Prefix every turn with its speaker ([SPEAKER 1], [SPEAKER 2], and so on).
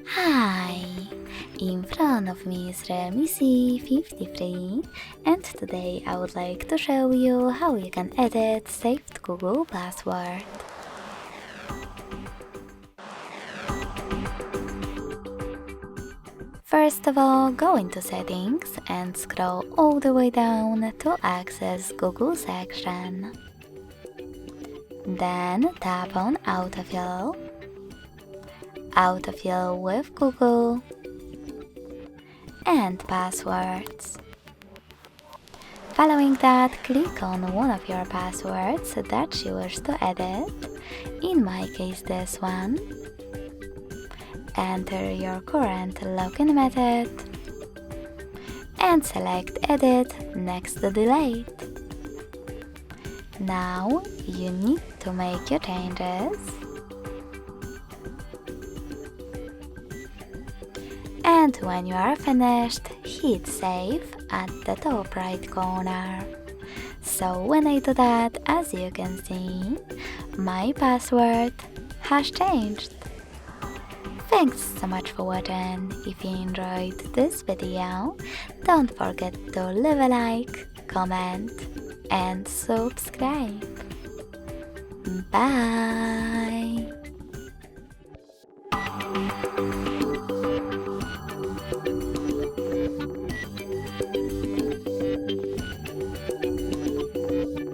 [SPEAKER 1] Hi! In front of me is Realme C53 and today I would like to show you how you can edit saved Google password. First of all, go into settings and scroll all the way down to access Google section. Then tap on Autofill with Google, and passwords. Following that, click on one of your passwords that you wish to edit, in my case this one. Enter your current login method and select Edit next to Delete. Now you need to make your changes. And when you are finished, hit save at the top right corner. So when I do that, as you can see, my password has changed. Thanks so much for watching. If you enjoyed this video, don't forget to leave a like, comment and subscribe. Bye!